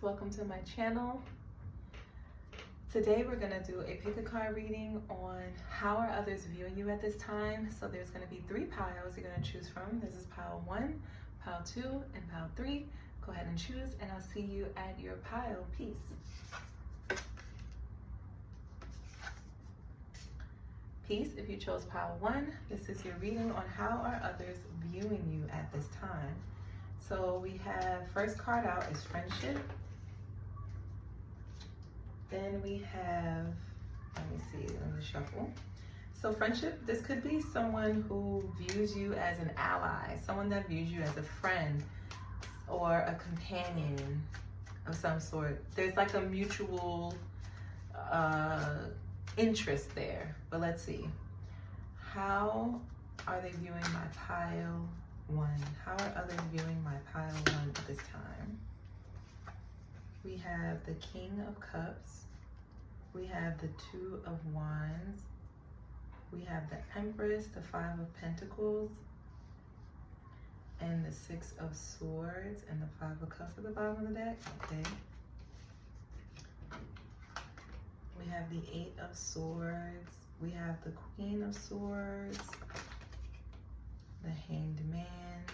welcome to my channel. Today we're going to do a pick a card reading on how are others viewing you at this time. So there's going to be 3 piles you're going to choose from. This is pile 1, pile 2, and pile 3. Go ahead and choose, and I'll see you at your pile. Peace. Peace. If you chose pile 1, this is your reading on how are others viewing you at this time. So we have, first card out is friendship. Then we have, let me see, let me shuffle. So friendship, this could be someone who views you as an ally, someone that views you as a friend or a companion of some sort. There's like a mutual interest there. But let's see. How are they viewing my pile 1? How are others viewing my pile 1 at this time? We have the King of Cups. We have the 2 of Wands. We have the Empress, the 5 of Pentacles, and the 6 of Swords, and the 5 of Cups at the bottom of the deck. Okay. We have the 8 of Swords. We have the Queen of Swords, the Hanged Man,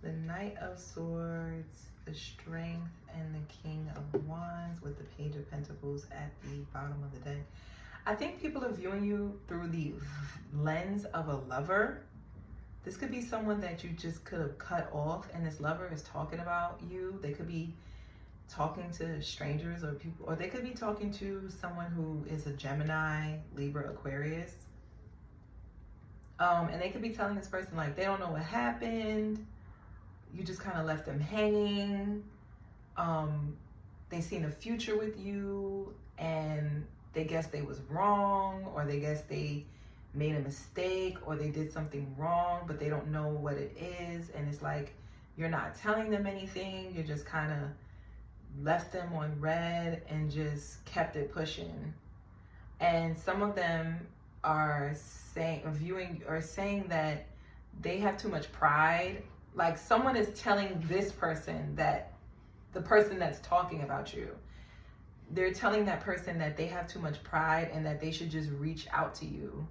the Knight of Swords, the Strength, and the King of Wands with the Page of Pentacles at the bottom of the deck. I think people are viewing you through the lens of a lover. This could be someone that you just could have cut off, and this lover is talking about you. They could be talking to strangers or people, or they could be talking to someone who is a Gemini, Libra, Aquarius. And they could be telling this person like they don't know what happened. You just kind of left them hanging. They seen a future with you and they guess they was wrong, or they guess they made a mistake, or they did something wrong, but they don't know what it is. And it's like, you're not telling them anything. You're just kind of left them on red and just kept it pushing. And some of them are saying that they have too much pride. Like someone is telling this person, that the person that's talking about you, they're telling that person that they have too much pride and that they should just reach out to you,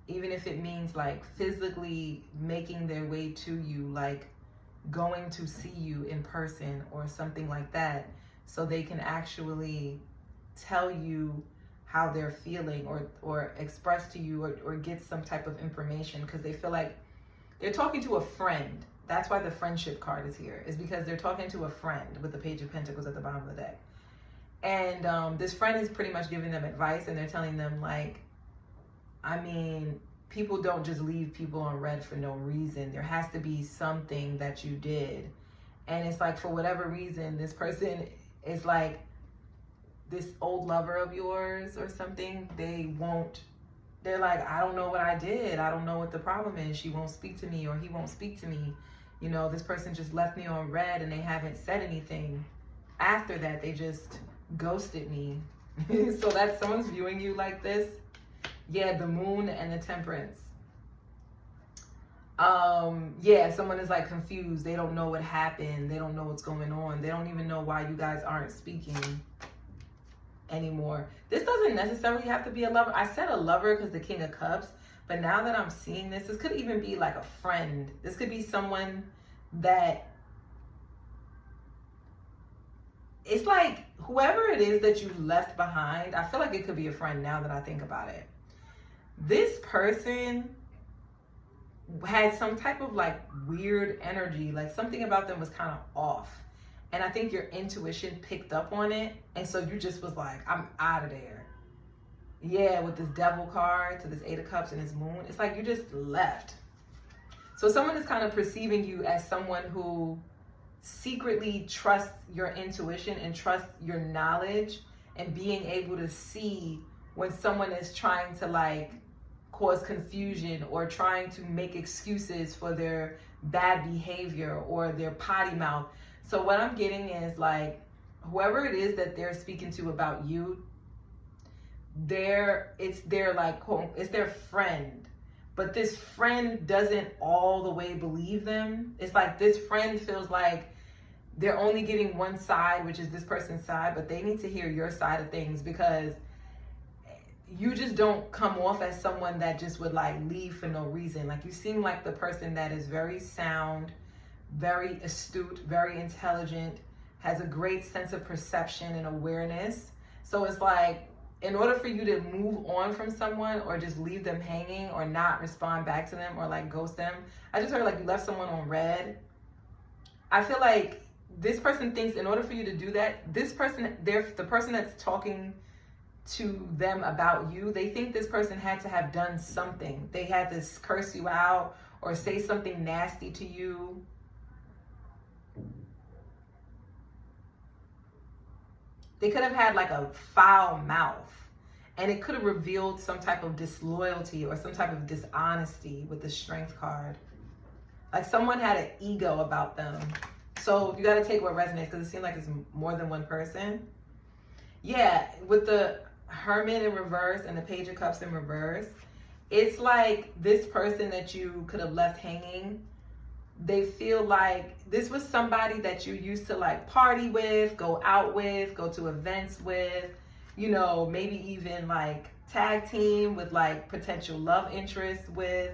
even if it means like physically making their way to you, like going to see you in person or something like that, so they can actually tell you how they're feeling, or express to you, or get some type of information, because they feel like they're talking to a friend. That's why the friendship card is here, is because they're talking to a friend with the Page of Pentacles at the bottom of the deck. And this friend is pretty much giving them advice, and they're telling them like, I mean, people don't just leave people on red for no reason. There has to be something that you did. And it's like, for whatever reason, this person is like this old lover of yours or something. They're like, I don't know what I did. I don't know what the problem is. She won't speak to me, or he won't speak to me. You know, this person just left me on red and they haven't said anything. After that, they just ghosted me. So that's, someone's viewing you like this. Yeah, the Moon and the Temperance. Yeah, someone is like confused. They don't know what happened. They don't know what's going on. They don't even know why you guys aren't speaking anymore. This doesn't necessarily have to be a lover. I said a lover because the King of Cups, but now that I'm seeing this, this could even be like a friend. This could be someone that, it's like whoever it is that you left behind, I feel like it could be a friend now that I think about it. This person had some type of like weird energy, like something about them was kind of off. And I think your intuition picked up on it. And so you just was like, I'm out of there. Yeah, with this Devil card to this 8 of Cups and this Moon, it's like you just left. So someone is kind of perceiving you as someone who secretly trusts your intuition and trusts your knowledge, and being able to see when someone is trying to like cause confusion or trying to make excuses for their bad behavior or their potty mouth. So what I'm getting is like, whoever it is that they're speaking to about you, it's their friend, but this friend doesn't all the way believe them. It's like this friend feels like they're only getting one side, which is this person's side, but they need to hear your side of things, because you just don't come off as someone that just would like leave for no reason. Like, you seem like the person that is very sound, very astute, very intelligent, has a great sense of perception and awareness. So it's like, in order for you to move on from someone or just leave them hanging or not respond back to them or like ghost them, I just heard like you left someone on red. I feel like this person thinks in order for you to do that, this person, the person that's talking to them about you, they think this person had to have done something. They had to curse you out or say something nasty to you. They could have had like a foul mouth, and it could have revealed some type of disloyalty or some type of dishonesty with the Strength card. Like someone had an ego about them. So you got to take what resonates, because it seems like it's more than one person. Yeah, with the Hermit in reverse and the Page of Cups in reverse, it's like this person that you could have left hanging, they feel like this was somebody that you used to like party with, go out with, go to events with, you know, maybe even like tag team with like potential love interests with.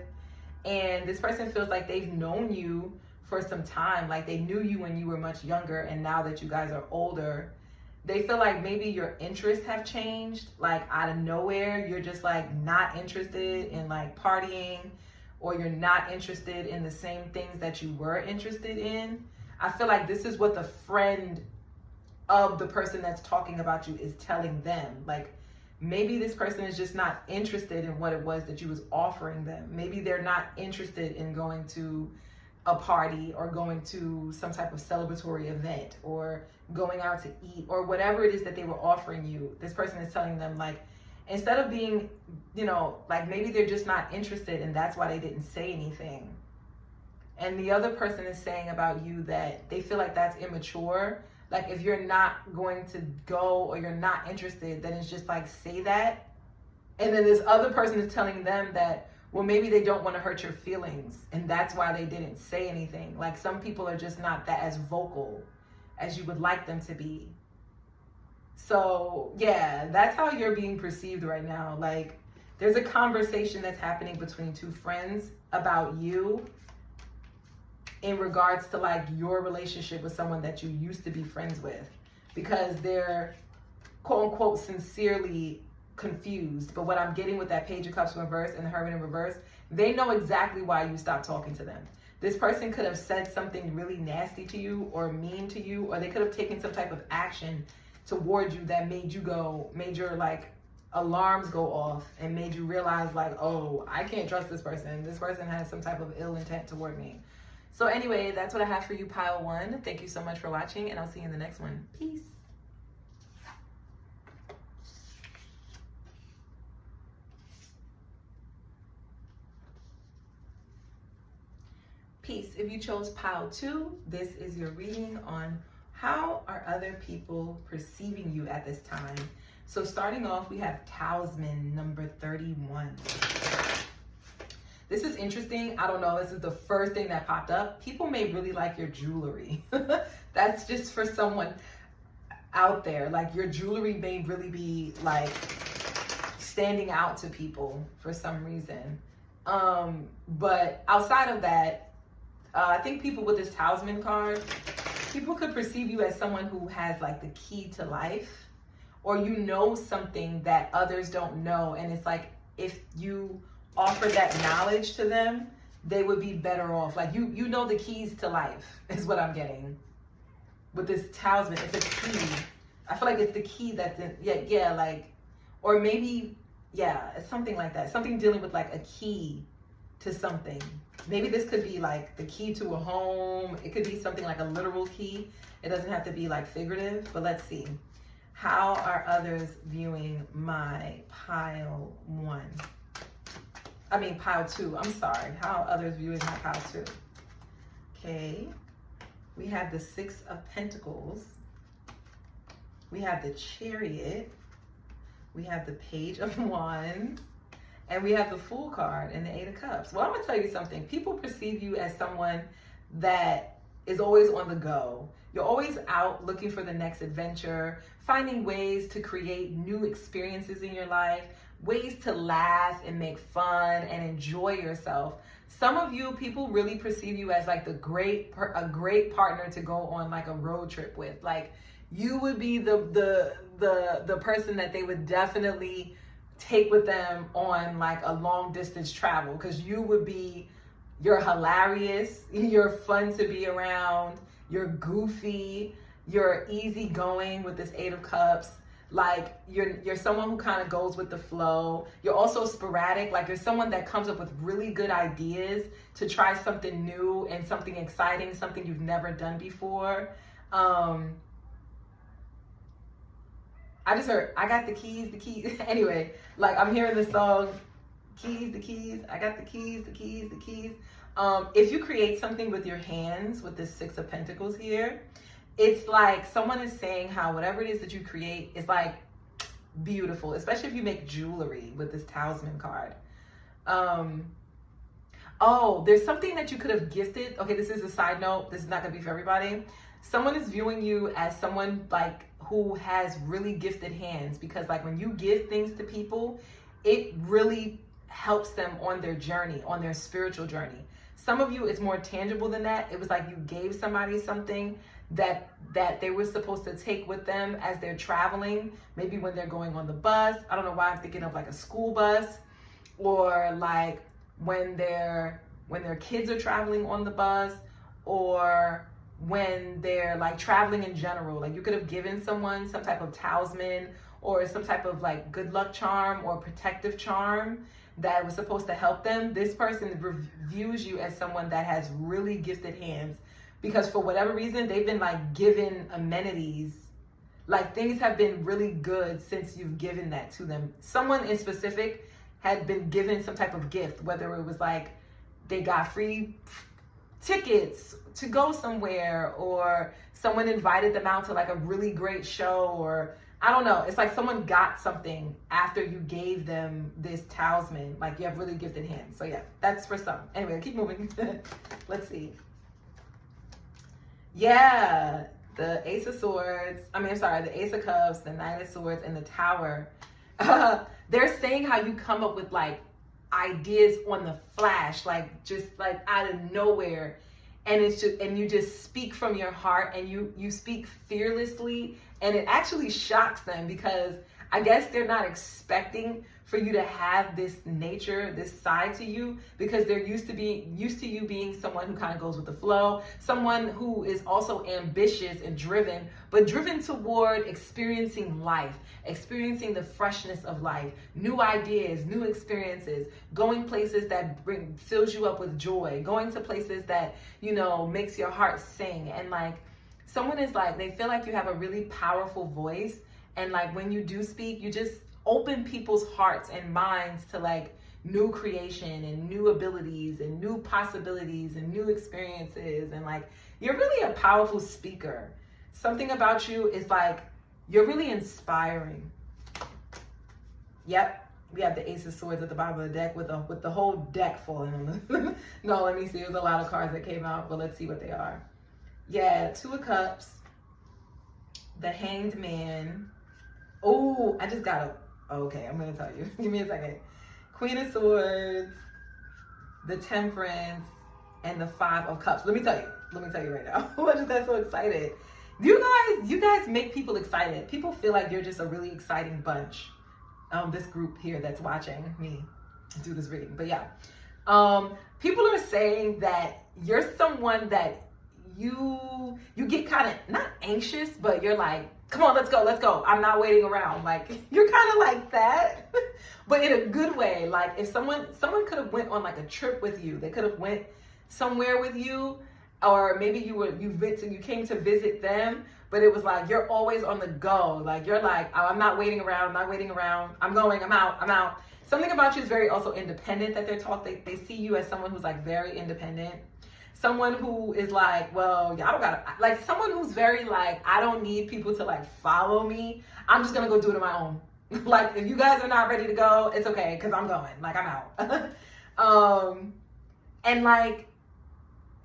And this person feels like they've known you for some time. Like they knew you when you were much younger, and now that you guys are older, they feel like maybe your interests have changed. Like out of nowhere, you're just like not interested in like partying, or you're not interested in the same things that you were interested in. I feel like this is what the friend of the person that's talking about you is telling them. Like maybe this person is just not interested in what it was that you was offering them. Maybe they're not interested in going to a party or going to some type of celebratory event or going out to eat or whatever it is that they were offering you. This person is telling them, like, instead of being, you know, like maybe they're just not interested and that's why they didn't say anything. And the other person is saying about you that they feel like that's immature. Like if you're not going to go or you're not interested, then it's just like, say that. And then this other person is telling them that, well, maybe they don't want to hurt your feelings and that's why they didn't say anything. Like some people are just not that as vocal as you would like them to be. So yeah, that's how you're being perceived right now. Like there's a conversation that's happening between two friends about you in regards to like your relationship with someone that you used to be friends with, because they're quote unquote sincerely confused. But what I'm getting with that Page of Cups in reverse and the Hermit in reverse, they know exactly why you stopped talking to them. This person could have said something really nasty to you or mean to you, or they could have taken some type of action toward you that made your like alarms go off and made you realize like, oh, I can't trust this person. This person has some type of ill intent toward me. So anyway, that's what I have for you, pile one. Thank you so much for watching, and I'll see you in the next one. Peace. Peace. If you chose pile 2, this is your reading on how are other people perceiving you at this time. So starting off, we have Talisman number 31. This is interesting. I don't know. This is the first thing that popped up. People may really like your jewelry. That's just for someone out there. Like your jewelry may really be like standing out to people for some reason. But outside of that, I think people with this Talisman card, people could perceive you as someone who has like the key to life, or you know something that others don't know. And it's like, if you offer that knowledge to them, they would be better off. Like you know the keys to life is what I'm getting with this Talisman. It's a key. I feel like it's the key that, yeah, like, or maybe, yeah, it's something like that. Something dealing with like a key to something. Maybe this could be like the key to a home. It could be something like a literal key. It doesn't have to be like figurative, but let's see. How are others viewing my pile 1? I mean, pile 2, I'm sorry. How are others viewing my pile 2? Okay. We have the 6 of Pentacles. We have the Chariot. We have the Page of Wands. And we have the Fool card and the Eight of Cups. Well, I'm going to tell you something. People perceive you as someone that is always on the go. You're always out looking for the next adventure, finding ways to create new experiences in your life, ways to laugh and make fun and enjoy yourself. Some of you, people really perceive you as like a great partner to go on like a road trip with. Like, you would be the person that they would definitely take with them on like a long distance travel, because you're hilarious, you're fun to be around, you're goofy, you're easygoing with this Eight of Cups. Like, you're someone who kind of goes with the flow. You're also sporadic. Like, you're someone that comes up with really good ideas to try something new and something exciting, something you've never done before. I just heard, I got the keys. Anyway, like, I'm hearing this song, the keys, I got the keys. If you create something with your hands, with this Six of Pentacles here, it's like someone is saying how whatever it is that you create is like beautiful, especially if you make jewelry with this Talisman card. Oh, there's something that you could have gifted. Okay, this is a side note. This is not gonna be for everybody. Someone is viewing you as someone like who has really gifted hands, because like when you give things to people, it really helps them on their journey, on their spiritual journey. Some of you, it's more tangible than that. It was like you gave somebody something that they were supposed to take with them as they're traveling, maybe when they're going on the bus. I don't know why I'm thinking of like a school bus, or like when their kids are traveling on the bus, or when they're like traveling in general. Like, you could have given someone some type of talisman or some type of like good luck charm or protective charm that was supposed to help them. This person views you as someone that has really gifted hands, because for whatever reason, they've been like given amenities. Like, things have been really good since you've given that to them. Someone in specific had been given some type of gift, whether it was like they got free tickets to go somewhere, or someone invited them out to like a really great show, or I don't know. It's like someone got something after you gave them this talisman. Like, you have really gifted hands. So yeah, that's for some. Anyway, keep moving. Let's see. Yeah, the Ace of Swords. The Ace of Cups, the Knight of Swords, and the Tower. They're saying how you come up with like ideas on the flash, like just like out of nowhere. And it's just, and you just speak from your heart, and you speak fearlessly, and it actually shocks them, because I guess they're not expecting for you to have this nature, this side to you, because they're used to you being someone who kind of goes with the flow, someone who is also ambitious and driven, but driven toward experiencing life, experiencing the freshness of life, new ideas, new experiences, going places that fills you up with joy, going to places that, you know, makes your heart sing. And like, someone is like, they feel like you have a really powerful voice, and like when you do speak, you just open people's hearts and minds to like new creation and new abilities and new possibilities and new experiences. And like, you're really a powerful speaker. Something about you is like, you're really inspiring. Yep, we have the Ace of Swords at the bottom of the deck with the whole deck falling on the no, let me see, there's a lot of cards that came out, but let's see what they are. Yeah, Two of Cups, the Hanged Man. Oh, I just got a, okay, I'm gonna tell you. Give me a second. Queen of Swords, the Temperance, and the Five of Cups. Let me tell you right now. I just got so excited. You guys make people excited. People feel like you're just a really exciting bunch. This group here that's watching me do this reading. But yeah, people are saying that you're someone that you get kind of not anxious, but you're like, come on, let's go. I'm not waiting around. Like, you're kind of like that, but in a good way. Like, if someone could have went on like a trip with you, they could have went somewhere with you, or maybe you came to visit them, but it was like, you're always on the go. Like, you're like, oh, I'm not waiting around. I'm going, I'm out. Something about you is very also independent that they're taught. They see you as someone who's like very independent. Someone who is like, well, I don't gotta, like someone who's very like, I don't need people to like follow me. I'm just gonna go do it on my own. Like, if you guys are not ready to go, it's okay, because I'm going. Like, I'm out. And like,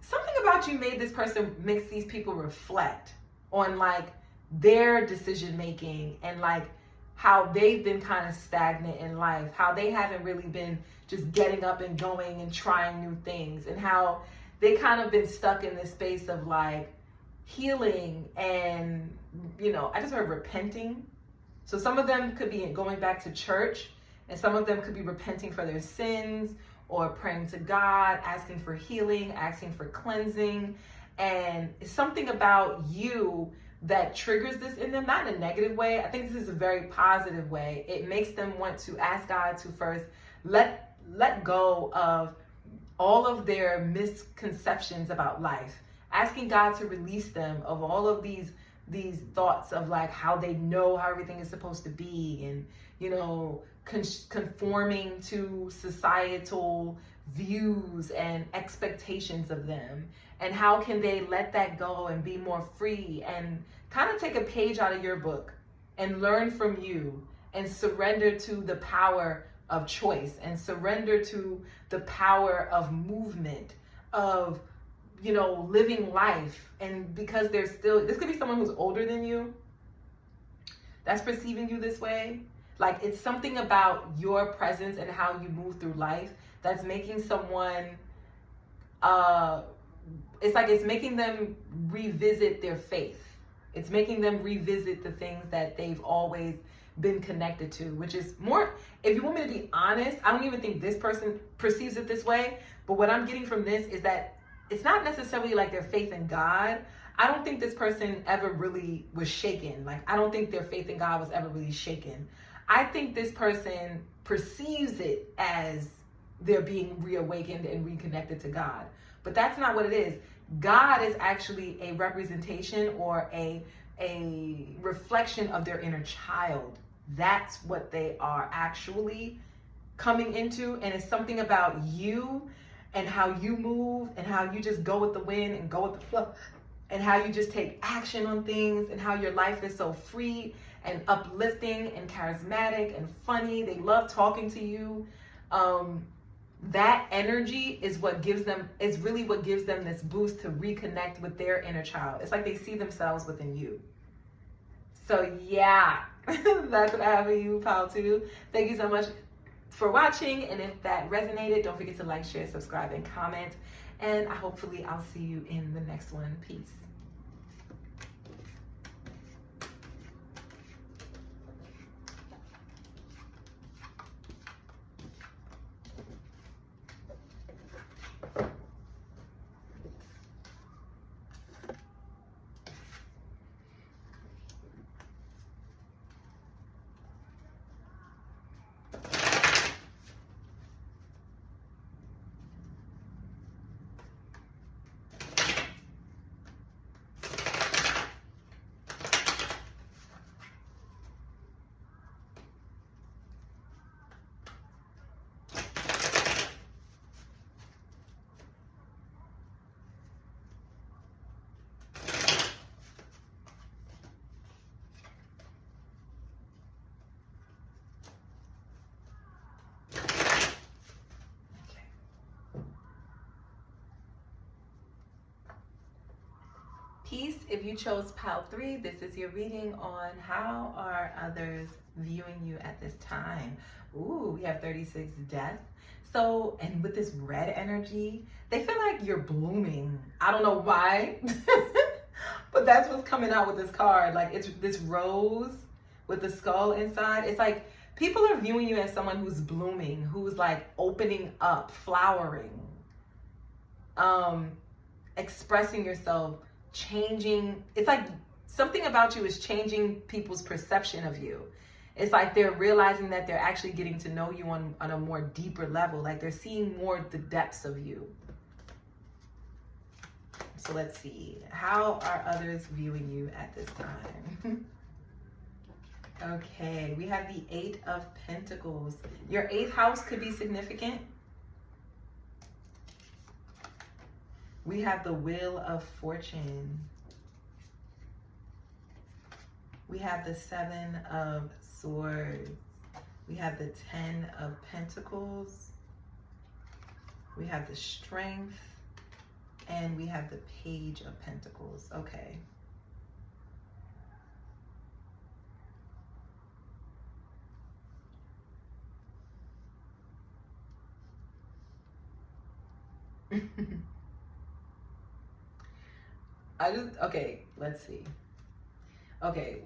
something about you made this person, makes these people reflect on like their decision making and like how they've been kind of stagnant in life, how they haven't really been just getting up and going and trying new things, and how they kind of been stuck in this space of like healing and, you know, I just heard repenting. So some of them could be going back to church, and some of them could be repenting for their sins or praying to God, asking for healing, asking for cleansing. And it's something about you that triggers this in them, not in a negative way. I think this is a very positive way. It makes them want to ask God to first let go of all of their misconceptions about life, asking God to release them of all of these thoughts of like how they know how everything is supposed to be, and, you know, conforming to societal views and expectations of them. And how can they let that go and be more free and kind of take a page out of your book and learn from you and surrender to the power of choice and surrender to the power of movement, of, you know, living life. And because there's still, this could be someone who's older than you that's perceiving you this way. Like, it's something about your presence and how you move through life that's making someone, it's like it's making them revisit their faith. It's making them revisit the things that they've always been connected to, which is more, if you want me to be honest, I don't even think this person perceives it this way. But what I'm getting from this is that it's not necessarily like their faith in God. I don't think this person ever really was shaken. Like, I don't think their faith in God was ever really shaken. I think this person perceives it as they're being reawakened and reconnected to God. But that's not what it is. God is actually a representation or a reflection of their inner child. That's what they are actually coming into. And it's something about you and how you move and how you just go with the wind and go with the flow, and how you just take action on things, and how your life is so free and uplifting and charismatic and funny. They love talking to you. That energy is what gives them, is really what gives them this boost to reconnect with their inner child. It's like they see themselves within you. So yeah, that's what I have for you, pal 2. Thank you so much for watching. And if that resonated, don't forget to like, share, subscribe, and comment. And hopefully I'll see you in the next one. Peace. Peace. If you chose pile 3, this is your reading on how are others viewing you at this time. Ooh, we have 36 death. So, and with this red energy, they feel like you're blooming. I don't know why, but that's what's coming out with this card. Like, it's this rose with the skull inside. It's like people are viewing you as someone who's blooming, who's like opening up, flowering, expressing yourself, changing. It's like something about you is changing people's perception of you. It's like they're realizing that they're actually getting to know you on a more deeper level. Like they're seeing more the depths of you. So let's see. How are others viewing you at this time? Okay, we have the 8 of Pentacles. Your 8th house could be significant. We have the Wheel of Fortune. We have the 7 of Swords. We have the 10 of Pentacles. We have the Strength. And we have the Page of Pentacles. Okay. Okay, let's see. Okay.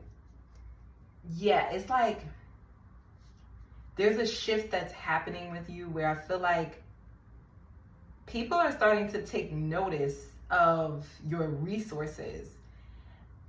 Yeah, it's like there's a shift that's happening with you where I feel like people are starting to take notice of your resources,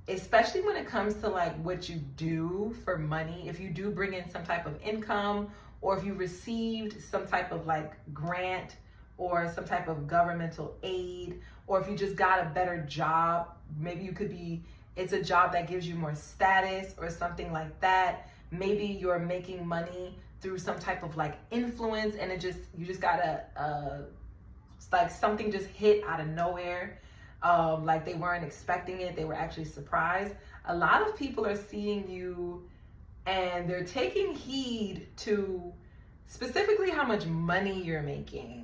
especially when it comes to like what you do for money. If you do bring in some type of income, or if you received some type of like grant or some type of governmental aid, or if you just got a better job, maybe you could be, it's a job that gives you more status or something like that. Maybe you're making money through some type of like influence, and you just got it's like something just hit out of nowhere. Like they weren't expecting it. They were actually surprised. A lot of people are seeing you and they're taking heed to specifically how much money you're making.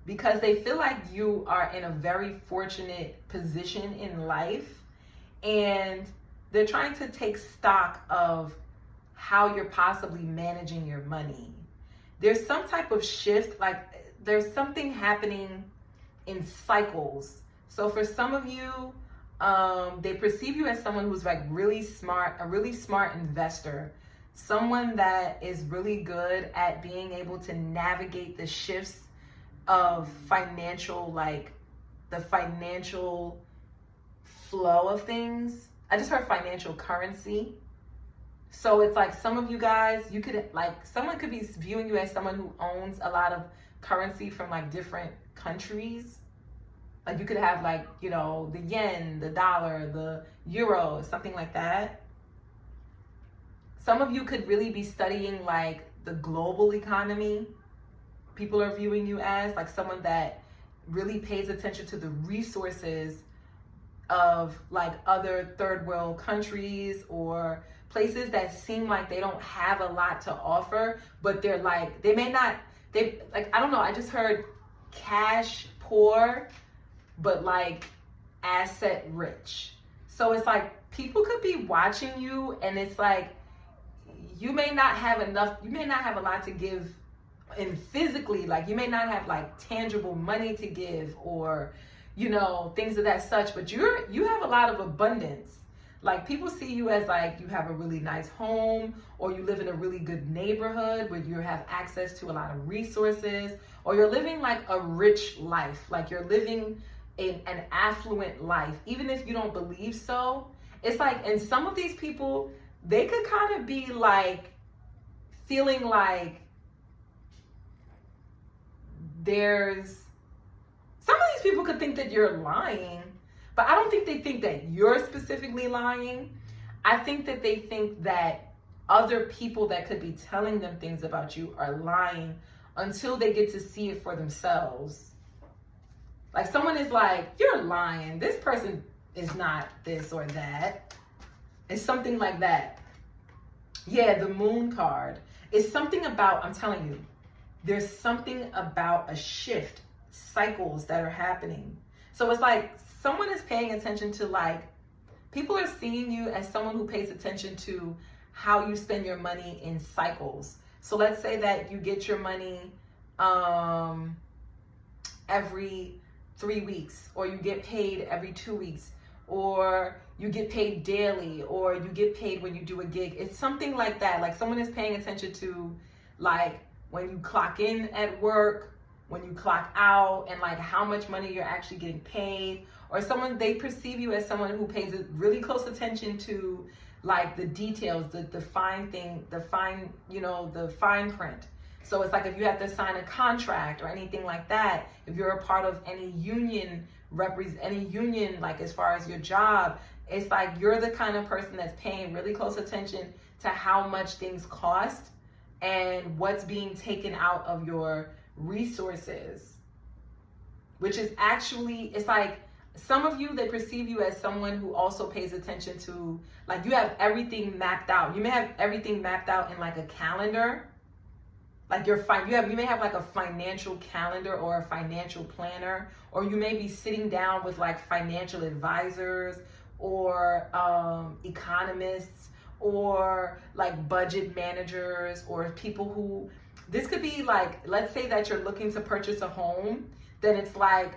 Because they feel like you are in a very fortunate position in life, and they're trying to take stock of how you're possibly managing your money. There's some type of shift, like there's something happening in cycles. So for some of you, they perceive you as someone who's like really smart, a really smart investor, someone that is really good at being able to navigate the shifts of financial, like the financial flow of things. I just heard financial currency. So it's like some of you guys, you could like, someone could be viewing you as someone who owns a lot of currency from like different countries. Like you could have like, you know, the yen, the dollar, the euro, something like that. Some of you could really be studying like the global economy. People are viewing you as like someone that really pays attention to the resources of like other third world countries or places that seem like they don't have a lot to offer, but they're like, they may not, they like, I don't know, I just heard cash poor, but like asset rich. So it's like people could be watching you, and it's like you may not have enough, you may not have a lot to give, and physically, like you may not have like tangible money to give, or you know, things of that such, but you have a lot of abundance. Like people see you as like you have a really nice home, or you live in a really good neighborhood where you have access to a lot of resources, or you're living like a rich life, like you're living an affluent life, even if you don't believe so. It's like, and some of these people, they could kind of be like feeling like some of these people could think that you're lying, but I don't think they think that you're specifically lying. I think that they think that other people that could be telling them things about you are lying until they get to see it for themselves. Like someone is like, you're lying. This person is not this or that. It's something like that. Yeah, the Moon card. It's something about, I'm telling you, there's something about a shift, cycles that are happening. So it's like someone is paying attention to, like, people are seeing you as someone who pays attention to how you spend your money in cycles. So let's say that you get your money every 3 weeks, or you get paid every 2 weeks, or you get paid daily, or you get paid when you do a gig. It's something like that. Like someone is paying attention to, like, when you clock in at work, when you clock out, and like how much money you're actually getting paid. Or someone, they perceive you as someone who pays really close attention to like the details, the fine thing, the fine, you know, the fine print. So it's like if you have to sign a contract or anything like that, if you're a part of any union, like as far as your job, it's like you're the kind of person that's paying really close attention to how much things cost and what's being taken out of your resources, which is actually, it's like some of you, they perceive you as someone who also pays attention to, like, you have everything mapped out. You may have everything mapped out in like a calendar. Like you may have like a financial calendar or a financial planner, or you may be sitting down with like financial advisors or economists or like budget managers or people who, this could be like, let's say that you're looking to purchase a home, then it's like,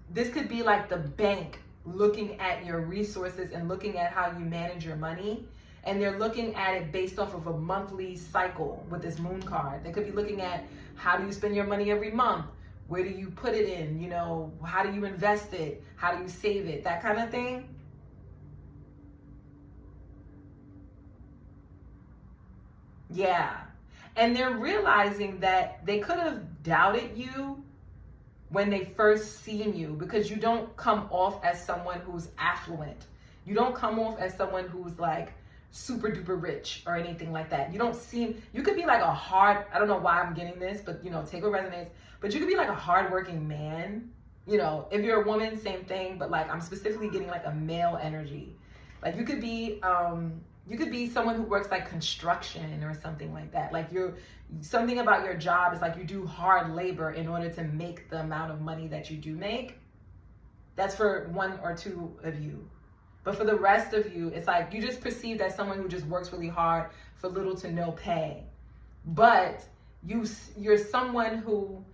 this could be like the bank looking at your resources and looking at how you manage your money. And they're looking at it based off of a monthly cycle with this moon card. They could be looking at, how do you spend your money every month? Where do you put it in? You know, how do you invest it? How do you save it? That kind of thing. Yeah. And they're realizing that they could have doubted you when they first seen you, because you don't come off as someone who's affluent. You don't come off as someone who's like super duper rich or anything like that. You don't seem, you could be like a hard, I don't know why I'm getting this, but you know, take what resonates, but you could be like a hardworking man. You know, if you're a woman, same thing, but like I'm specifically getting like a male energy. Like you could be someone who works like construction or something like that. Like something about your job is like you do hard labor in order to make the amount of money that you do make. That's for one or two of you. But for the rest of you, it's like you just perceived as someone who just works really hard for little to no pay. But you're someone who,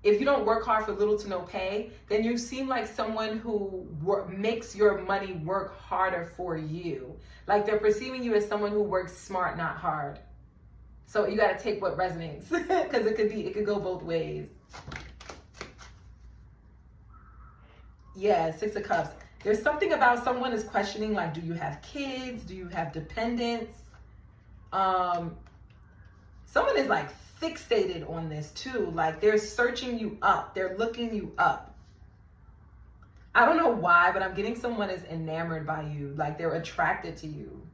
if you don't work hard for little to no pay, then you seem like someone who makes your money work harder for you. Like they're perceiving you as someone who works smart, not hard. So you got to take what resonates, because it could go both ways. Yeah, Six of Cups. There's something about someone is questioning, like, do you have kids? Do you have dependents? Someone is like fixated on this too. Like they're searching you up. They're looking you up. I don't know why, but I'm getting someone is enamored by you. Like they're attracted to you.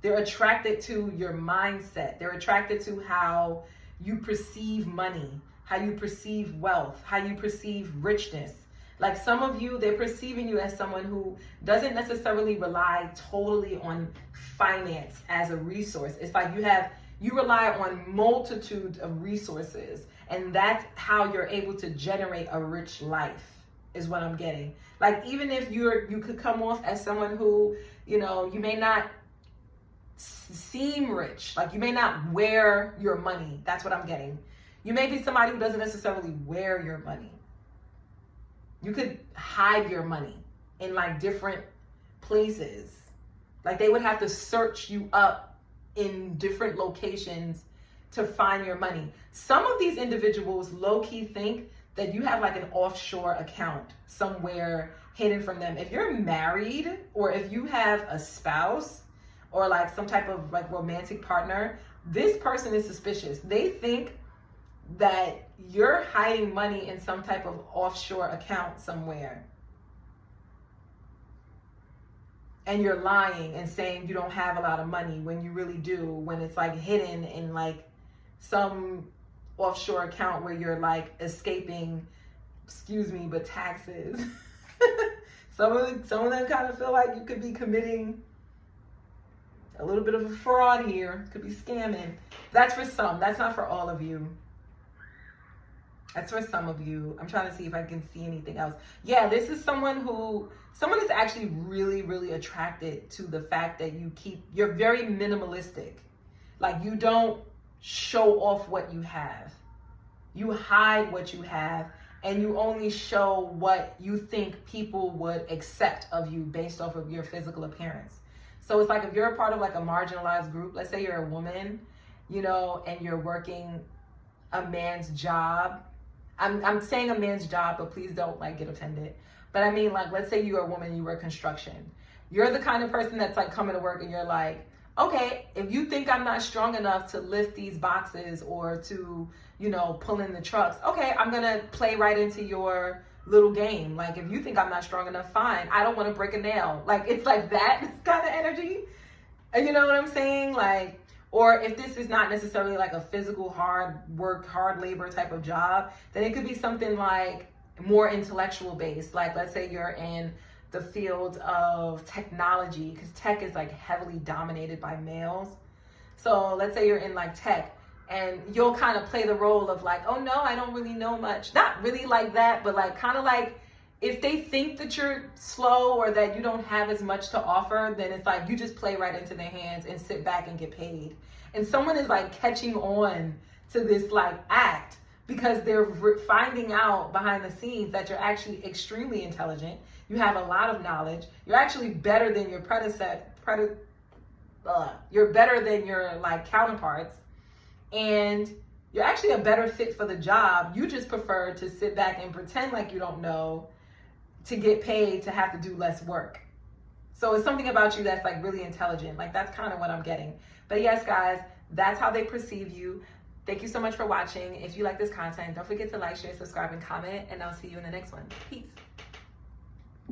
They're attracted to your mindset. They're attracted to how you perceive money, how you perceive wealth, how you perceive richness. Like some of you, they're perceiving you as someone who doesn't necessarily rely totally on finance as a resource. It's like you rely on multitudes of resources, and that's how you're able to generate a rich life, is what I'm getting. Like even if you could come off as someone who, you know, you may not seem rich, like you may not wear your money. That's what I'm getting. You may be somebody who doesn't necessarily wear your money. You could hide your money in like different places. Like they would have to search you up in different locations to find your money. Some of these individuals low-key think that you have like an offshore account somewhere hidden from them. If you're married or if you have a spouse or like some type of like romantic partner, this person is suspicious. They think that you're hiding money in some type of offshore account somewhere. And you're lying and saying you don't have a lot of money when you really do, when it's like hidden in like some offshore account where you're like escaping, excuse me, but taxes. Some of them kind of feel like you could be committing a little bit of a fraud here, could be scamming. That's for some, that's not for all of you. That's for some of you. I'm trying to see if I can see anything else. Yeah, this is someone is actually really, really attracted to the fact that you're very minimalistic. Like you don't show off what you have. You hide what you have, and you only show what you think people would accept of you based off of your physical appearance. So it's like if you're a part of like a marginalized group, let's say you're a woman, you know, and you're working a man's job. I'm saying a man's job, but please don't like get offended. But I mean, like, let's say you're a woman, you work construction. You're the kind of person that's like coming to work and you're like, okay, if you think I'm not strong enough to lift these boxes or to, you know, pull in the trucks, okay, I'm gonna play right into your little game. Like, if you think I'm not strong enough, fine. I don't want to break a nail. Like, it's like that kind of energy. And you know what I'm saying? Like, or if this is not necessarily like a physical hard work, hard labor type of job, then it could be something like more intellectual based. Like, let's say you're in the field of technology, because tech is like heavily dominated by males. So let's say you're in like tech, and you'll kind of play the role of like, oh no, I don't really know much. Not really like that, but like kind of like if they think that you're slow or that you don't have as much to offer, then it's like you just play right into their hands and sit back and get paid. And someone is like catching on to this like act because they're finding out behind the scenes that you're actually extremely intelligent. You have a lot of knowledge. You're actually better than your you're better than your like counterparts. And you're actually a better fit for the job. You just prefer to sit back and pretend like you don't know to get paid to have to do less work. So it's something about you that's like really intelligent. Like that's kind of what I'm getting. But yes, guys, that's how they perceive you. Thank you so much for watching. If you like this content, don't forget to like, share, subscribe, and comment. And I'll see you in the next one. Peace.